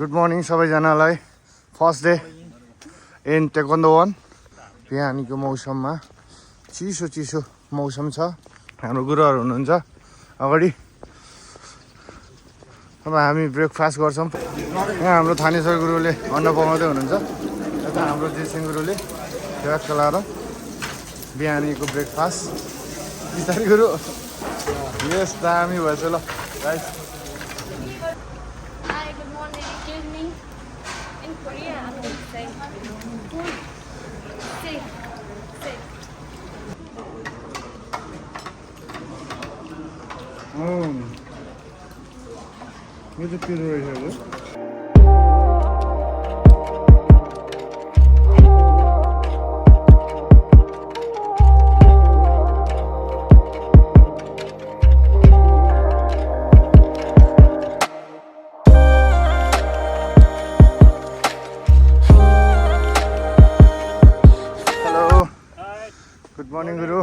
Good morning सबैजनालाई first day in taekwondo 1 बिहानीको मौसममा चिसो मौसम छ हाम्रो गुरुहरू हुनुहुन्छ अगाडि अब हामी ब्रेकफास्ट गर्छौं यहाँ हाम्रो थानेश्वर गुरुले अन्न पकाउँदै हुनुहुन्छ यता हाम्रो जेसिङ गुरुले ट्र्याक चलाएर बिहानीको ब्रेकफास्ट बिस्तारै गुरु यस दामी भएछ ल guys Korea, I would say good, safe. यो चाहिँ पिरो रहेछ गुड मर्निङ गुरु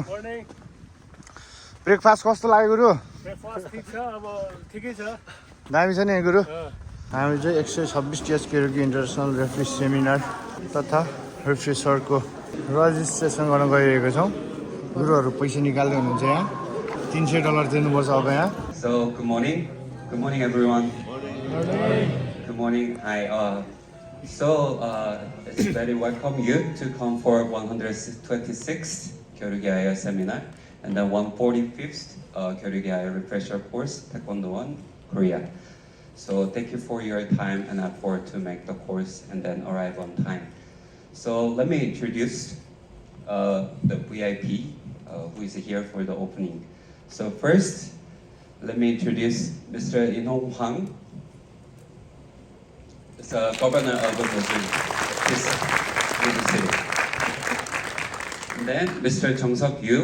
ब्रेकफास्ट कस्तो लाग्यो गुरु ब्रेकफास्ट ठिक छ अब ठिकै छ दामी छ नि गुरु हामी चाहिँ 126 टिएचकेहरूको इन्टरनेसनल रेफ्री सेमिनार तथा रेफ्रिसरको रजिस्ट्रेसन गर्न गइरहेको छौँ गुरुहरू पैसा निकाल्दै हुनुहुन्छ यहाँ $300 दिनुपर्छ अब यहाँ So good morning everyone. Good morning. Hi. It's very welcome you to come for 126th Kyoryugaya seminar and then 145th Kyoryugaya refresher course Taekwondo 1 Korea. So thank you for your time and effort to make the course and then arrive on time. So let me introduce the VIP who is here for the opening. So first, let me introduce Mr. Inhong Hwang. He's the governor of this city. And then Mr. Jung-seok Yu.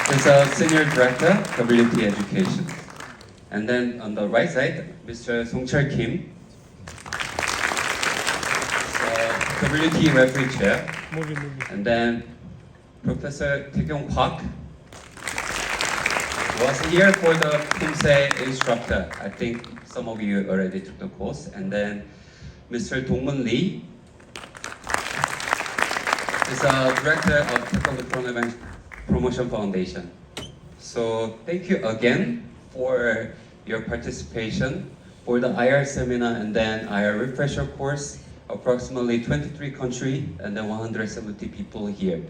He's a senior director, WT Education. And then on the right side, Mr. Song-chul Kim. WT referee chair. And then Professor Tae-kyung Park was here for the Kumse instructor. I think some of you already took the course. And then Mr. Dong-mun Lee is a director of Taekwondo Promotion Foundation. So thank you again for your participation for the IR seminar and then IR refresher course. Approximately 23 countries and then 170 people here.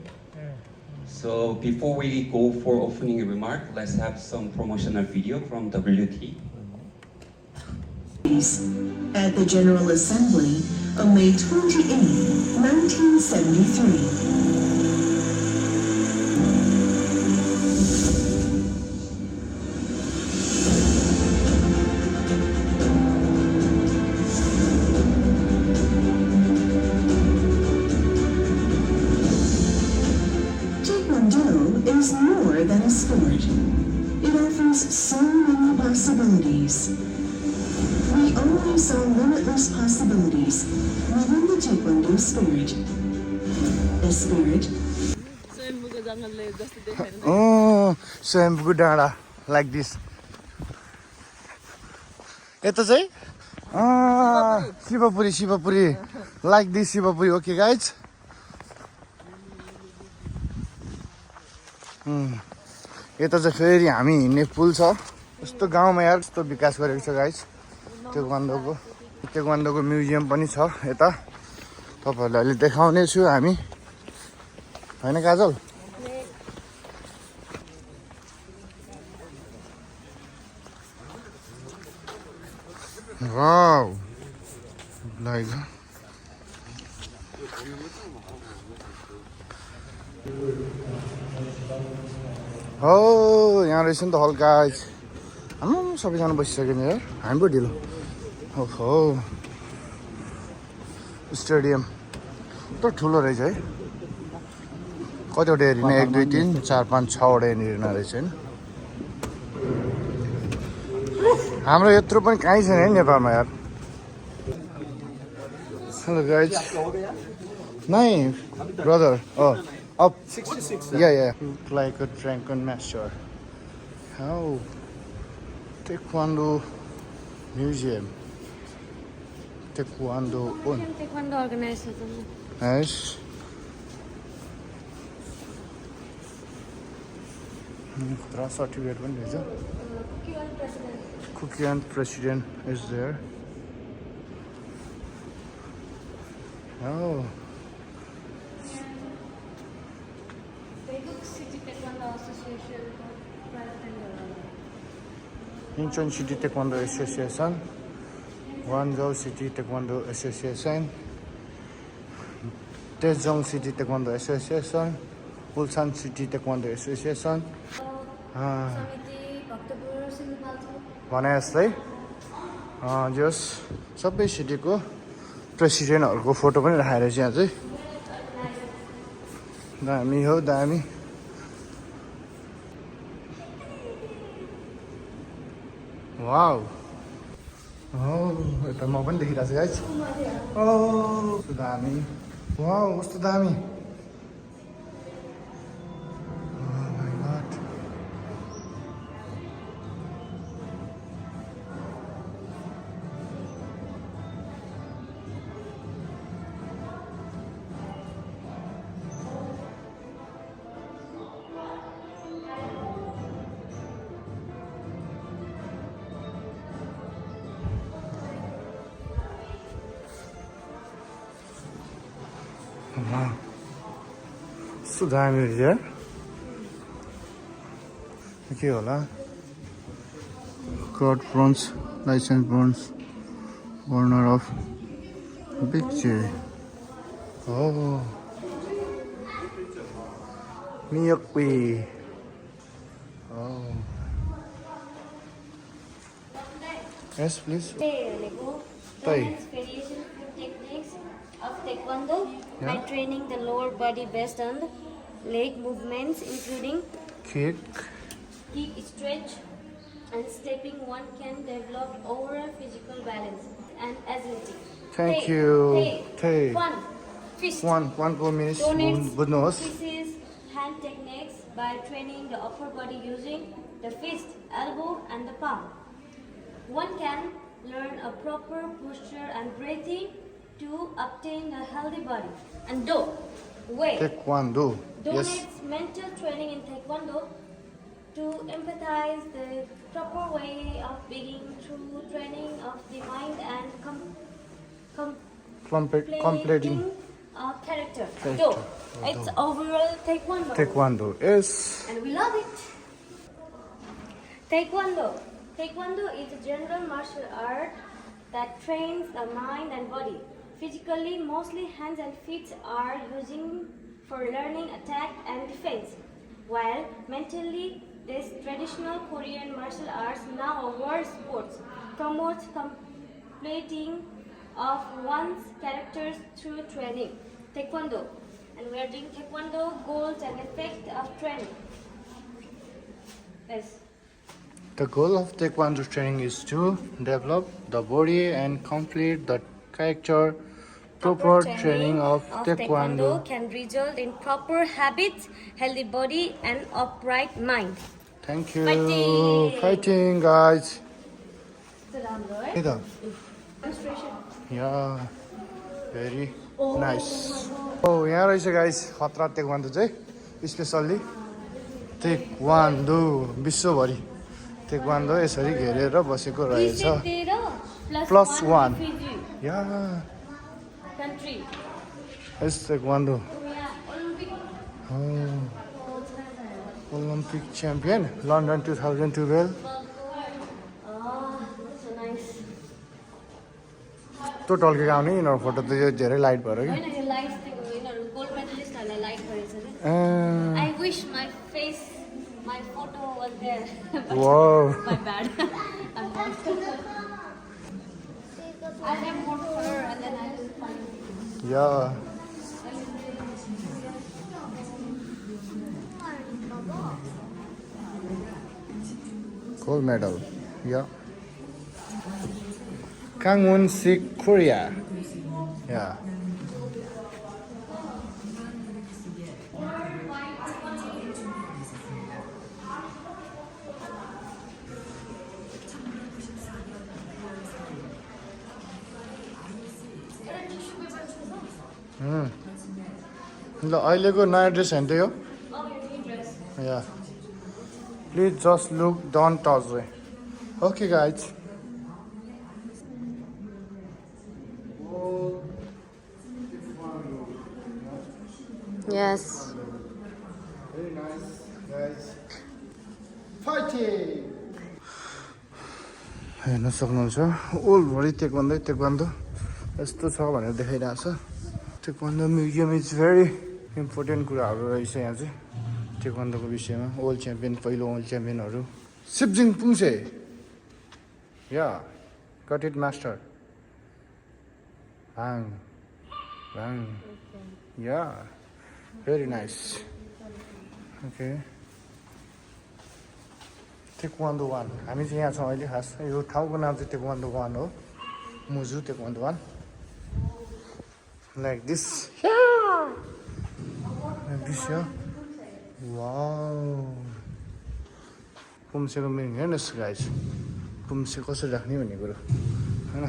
So before we go for opening remark, let's have some promotional video from WT. At the General Assembly on May 28, 1973. Is more than a sport. It offers so many possibilities. We only saw limitless possibilities within the Taekwondo spirit. A spirit. Oh, Swayambhuko डाँडा like this. यता चाहिँ Shivpuri like this Shivpuri. Okay guys. यता चाहिँ फेरि हामी हिँड्ने पुल छ यस्तो गाउँमा यार यस्तो विकास गरेको छ गाइस टेक्वान्डोको म्युजियम पनि छ यता तपाईहरुलाई अहिले देखाउने छु हामी हैन काजल वाउ लाइक Oh, यहाँ रहेछ नि त हल गाइस हामी सबैजना बसिसक्यो नि यार हामी पो ढिलो ओहो स्टेडियम त ठुलो रहेछ है कतिवटा हेरिने 1 2 3 4 5 6 वटा हेरिन रहेछ हैन हाम्रो यत्रो पनि कहीँ छैन है नेपालमा यार हेलो गाइस नाइ brother up 66 yeah like a drunken master how Taekwondo museum Taekwondo on. Taekwondo organization. Nice. Khatra certificate one is Cookie and President is there. Oh. City Taekwondo Association president. Incheon City Taekwondo Association, Guangzhou City Taekwondo Association, Daejeon City Taekwondo Association, Ulsan City Taekwondo Association. Samiti Bhaktapur Municipality. भने जस्तै जस सबै सिटीको प्रेसिडेन्टहरूको photo पनि राखेर चाहिँ यहाँ चाहिँ दामी हो दामी. वाउ. यता म पनि देखिरहेको छु गाइस. कस्तो दामी. वाउ कस्तो दामी. So दामी here. के होला? God bronze, license bronze, owner of Big J. Oh, Miyakwi. Oh, yes, please. Variation techniques of Taekwondo by training the lower body based on the leg movements, including Kick. stretch, and stepping. One can develop overall physical balance and agility. Thank you. Tay. One. Fist. One go minutes. Donates. Budnos. This is hand techniques by training the upper body using the fist, elbow, and the palm. One can learn a proper posture and breathing to obtain a healthy body. And Taekwondo. donates Yes. mental training in Taekwondo to empathize the proper way of being through training of the mind and Completing character. Character. It's overall Taekwondo. Taekwondo. Yes. And we love it. Taekwondo. Taekwondo is a general martial art that trains the mind and body. Physically, mostly hands and feet are using for learning attack and defense. While mentally, this traditional Korean martial arts, now a world sports, promotes completing of one's characters through training. Taekwondo. And we are doing Taekwondo goals and effect of training. Yes. The goal of Taekwondo training is to develop the body and complete the character. Proper training of Taekwondo can result in proper habits, healthy body, and upright mind. Thank you. Fighting. Fighting, guys. Demonstration. Yeah, very nice. Oh, यहाँ रहेछ guys, खतरा Taekwondo चाहिँ specially Taekwondo विश्वभरि Taekwondo यसरी घेरेर बसेको रहेछ. +1. Yeah. Country. It's Taekwondo. Olympic. Oh. Olympic champion, London 2012. So nice. त्यो टल्केको आउने यिनीहरू फोटो त यो धेरै लाइट भएर कि. होइन यो लाइट यिनीहरू गोल्ड मेडलिस्टहरूलाई लाइट गरेछ कि. Uh, I wish my photo was there. Wow. My bad. I'm not. I'll have more for her and then I will find. Yeah. Gold medal. Yeah. Gangwon, Korea. Yeah. ल अहिलेको नयाँ dress हेर्दै हो Oh, your new dress. या please just look don't touch रे okay guys Yes. Very nice, guys. Fighting! हेर्न सक्नुहुन्छ ओल्डभरि taekwondo यस्तो छ भनेर देखाइरहेको छ taekwondo museum is very important कुराहरू रहेछ यहाँ चाहिँ टेक्वान्डोको विषयमा वर्ल्ड च्याम्पियन पहिलो वर्ल्ड च्याम्पियनहरू सिपजिङ पुङ्से या कट इट मास्टर भाङ भाङ या भेरी नाइस ओके टेक्वान्डो वान हामी चाहिँ यहाँ छौँ अहिले खास यो ठाउँको नाम चाहिँ टेक्वान्डो वान हो मुजु टेक्वान्डो वान लाइक दिस यो वाउ पुम्सेको मिनिङ हेर्नुहोस् गाइज पुम्से कसरी राख्ने भन्ने कुरो होइन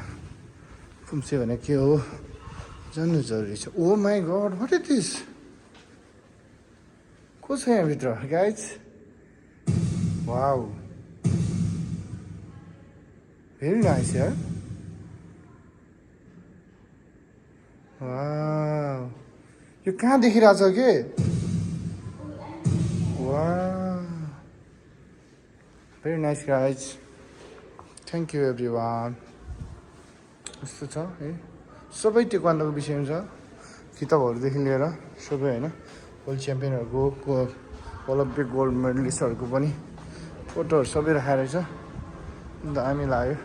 पुम्से भने के हो जान्नु जरुरी छ ओ माई गड वाट इज दिस को छ यहाँभित्र गाइज वाउ भेरी नाइस यार वाउ यो कहाँ देखिरहेछ के wow very nice guys thank you every one यस्तो छ है सबै टेक्वान्डोको विषयमा छ किताबहरूदेखि लिएर सबै होइन वर्ल्ड च्याम्पियनहरूको ओलम्पिक गोल्ड मेडलिस्टहरूको पनि फोटोहरू सबै राखेर छ अन्त हामी लाग्यो